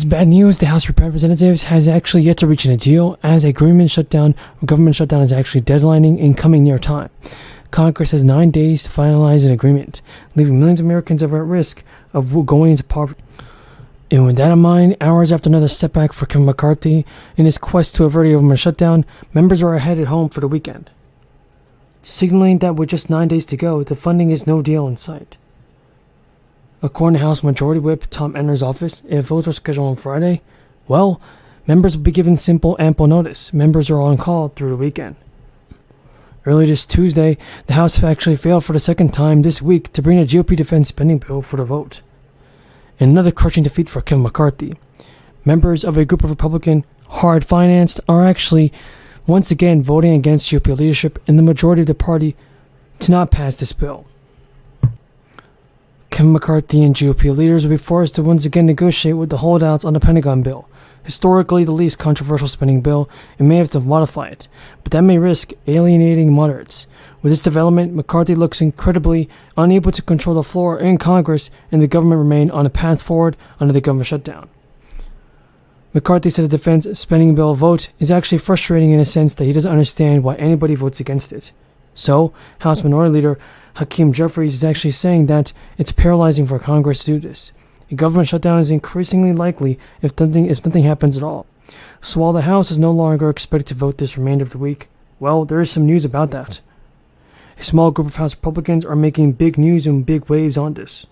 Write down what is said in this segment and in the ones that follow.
is bad news. The House of Representatives has actually yet to reach a deal, as a government shutdown is actually deadlining and coming near time. Congress has 9 days to finalize an agreement, leaving millions of Americans at risk of going into poverty. And with that in mind, hours after another setback for Kevin McCarthy in his quest to avert a government shutdown, members are headed home for the weekend, signaling that with just 9 days to go, the funding is no deal in sight. According to House Majority Whip Tom Enner's office, if votes are scheduled on Friday, well, members will be given ample notice. Members are on call through the weekend. Early this Tuesday, the House actually failed for the second time this week to bring a GOP defense spending bill for the vote. In another crushing defeat for Kevin McCarthy, members of a group of Republican hard-financed are actually once again voting against GOP leadership and the majority of the party to not pass this bill. Kevin McCarthy and GOP leaders will be forced to once again negotiate with the holdouts on the Pentagon bill, historically the least controversial spending bill, and may have to modify it, but that may risk alienating moderates. With this development, McCarthy looks incredibly unable to control the floor in Congress, and the government remain on a path forward under the government shutdown. McCarthy said the defense spending bill vote is actually frustrating in a sense that he doesn't understand why anybody votes against it. So, House Minority Leader Hakeem Jeffries is actually saying that it's paralyzing for Congress to do this. A government shutdown is increasingly likely if nothing happens at all. So while the House is no longer expected to vote this remainder of the week, well, there is some news about that. A small group of House Republicans are making big news and big waves on this.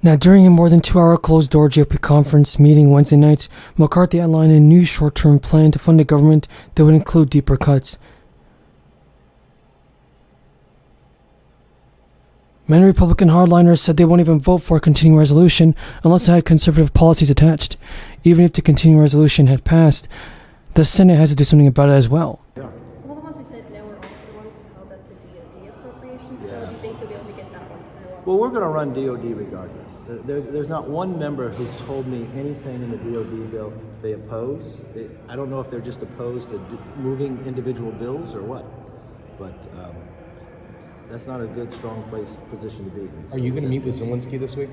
Now, during a more than 2-hour closed-door GOP conference meeting Wednesday night, McCarthy outlined a new short-term plan to fund the government that would include deeper cuts. Many Republican hardliners said they won't even vote for a continuing resolution unless it had conservative policies attached. Even if the continuing resolution had passed, the Senate has to do something about it as well. Some of the ones who said no are also the ones who held up the DoD appropriations. So do you think you'll be able to get that one through? Well, we're going to run DoD regardless. There's not one member who told me anything in the DoD bill they oppose. I don't know if they're just opposed to moving individual bills or what, but that's not a good, strong position to be in. So are you going to meet with Zelensky this week?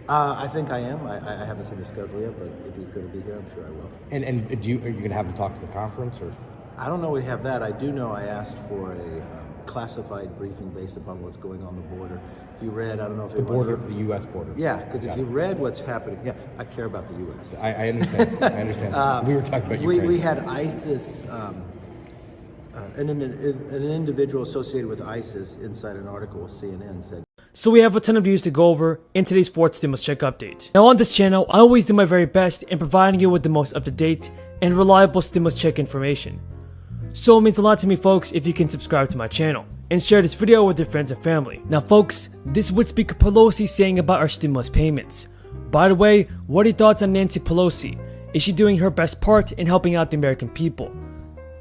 I think I am. I haven't seen the schedule yet, but if he's going to be here, I'm sure I will. And are you going to have him talk to the conference, or? I don't know we have that. I do know I asked for a classified briefing based upon what's going on the border. If you read, I don't know if the border, the U.S. border. Yeah, because if you read what's happening, yeah, I care about the U.S. I understand. I understand. We were talking about Ukraine. We had ISIS, an individual associated with ISIS inside an article with CNN said. So we have a ton of news to go over in today's fourth stimulus check update. Now on this channel, I always do my very best in providing you with the most up-to-date and reliable stimulus check information. So it means a lot to me, folks, if you can subscribe to my channel and share this video with your friends and family. Now folks, this is what Speaker Pelosi is saying about our stimulus payments. By the way, what are your thoughts on Nancy Pelosi? Is she doing her best part in helping out the American people?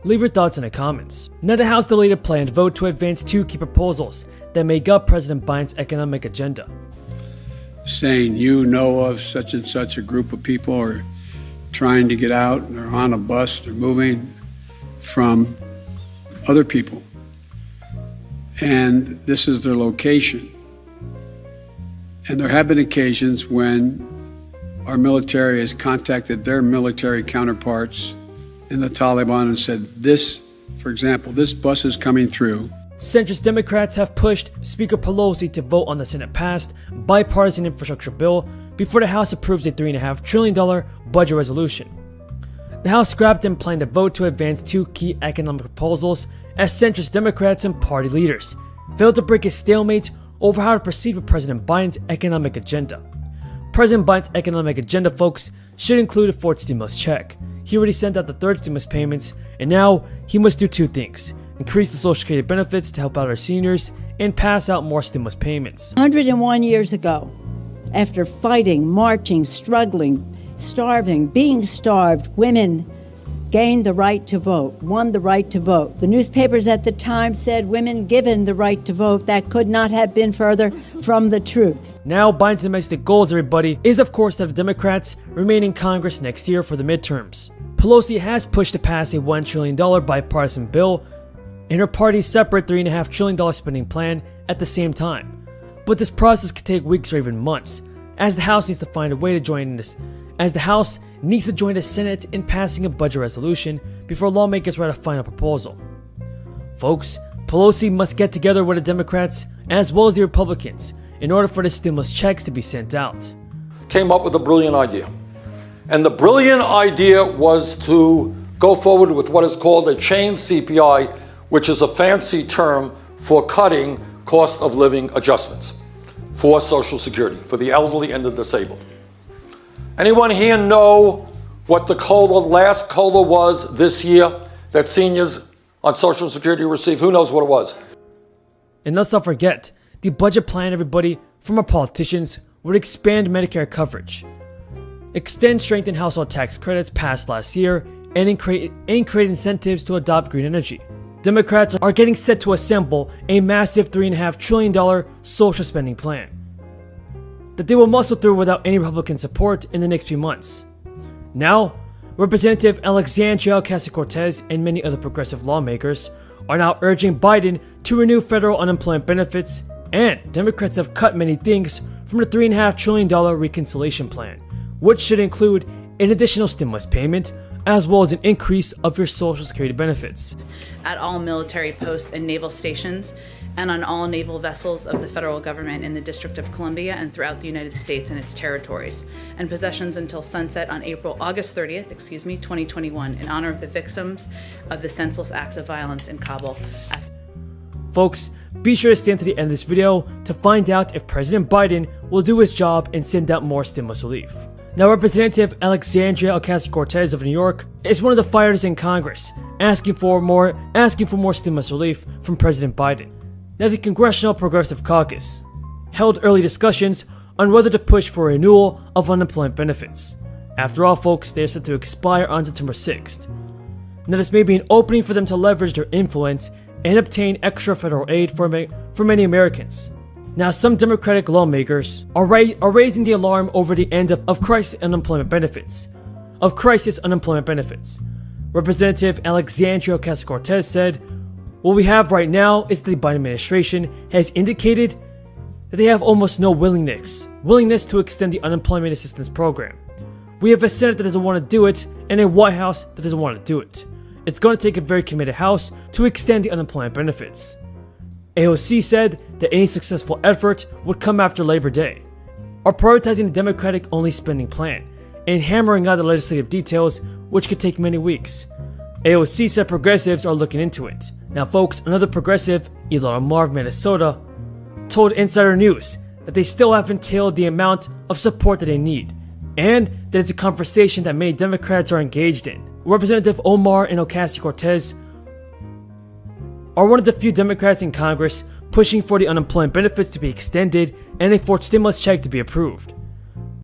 Leave your thoughts in the comments. Now the House delayed a planned vote to advance 2 key proposals that make up President Biden's economic agenda. Saying you know of such and such a group of people are trying to get out, they're on a bus, they're moving from other people. And this is their location. And there have been occasions when our military has contacted their military counterparts in the Taliban and said, this, for example, this bus is coming through. Centrist Democrats have pushed Speaker Pelosi to vote on the Senate-passed bipartisan infrastructure bill before the House approves a $3.5 trillion budget resolution. The House scrapped and planned a vote to advance 2 key economic proposals as centrist Democrats and party leaders failed to break a stalemate over how to proceed with President Biden's economic agenda. President Biden's economic agenda, folks, should include a 4th stimulus check. He already sent out the 3rd stimulus payments, and now he must do 2 things: increase the Social Security benefits to help out our seniors, and pass out more stimulus payments. 101 years ago, after fighting, marching, struggling, starving, being starved, women gained the right to vote, won the right to vote. The newspapers at the time said women given the right to vote. That could not have been further from the truth. Now, Biden's domestic goals, everybody, is of course to have the Democrats remain in Congress next year for the midterms. Pelosi has pushed to pass a $1 trillion bipartisan bill and her party's separate $3.5 trillion spending plan at the same time. But this process could take weeks or even months, as the House needs to find a way to join this, as the House needs to join the Senate in passing a budget resolution before lawmakers write a final proposal. Folks, Pelosi must get together with the Democrats as well as the Republicans in order for the stimulus checks to be sent out. Came up with a brilliant idea. And the brilliant idea was to go forward with what is called a chain CPI, which is a fancy term for cutting cost of living adjustments for Social Security, for the elderly and the disabled. Anyone here know what the last COLA was this year that seniors on Social Security received? Who knows what it was? And let's not forget, the budget plan, everybody, from our politicians would expand Medicare coverage, extend strengthened household tax credits passed last year, and create incentives to adopt green energy. Democrats are getting set to assemble a massive $3.5 trillion social spending plan that they will muscle through without any Republican support in the next few months. Now, Representative Alexandria Ocasio-Cortez and many other progressive lawmakers are now urging Biden to renew federal unemployment benefits, and Democrats have cut many things from the $3.5 trillion reconciliation plan, which should include an additional stimulus payment as well as an increase of your Social Security benefits. At all military posts and naval stations, and on all naval vessels of the federal government in the District of Columbia and throughout the United States and its territories, and possessions until sunset on August 30th, 2021, in honor of the victims of the senseless acts of violence in Kabul. Folks, be sure to stay until the end of this video to find out if President Biden will do his job and send out more stimulus relief. Now, Representative Alexandria Ocasio-Cortez of New York is one of the fighters in Congress, asking for more stimulus relief from President Biden. Now, the Congressional Progressive Caucus held early discussions on whether to push for a renewal of unemployment benefits. After all, folks, they are set to expire on September 6th. Now, this may be an opening for them to leverage their influence and obtain extra federal aid for many Americans. Now, some Democratic lawmakers are raising the alarm over the end of crisis unemployment benefits. Representative Alexandria Ocasio-Cortez said, "What we have right now is that the Biden administration has indicated that they have almost no willingness to extend the unemployment assistance program. We have a Senate that doesn't want to do it and a White House that doesn't want to do it. It's going to take a very committed House to extend the unemployment benefits." AOC said that any successful effort would come after Labor Day, are prioritizing the Democratic-only spending plan and hammering out the legislative details, which could take many weeks. AOC said progressives are looking into it. Now, folks, another progressive, Elon Mar of Minnesota, told Insider News that they still haven't tailored the amount of support that they need, and that it's a conversation that many Democrats are engaged in. Representative Omar and Ocasio-Cortez are one of the few Democrats in Congress pushing for the unemployment benefits to be extended and a fourth stimulus check to be approved.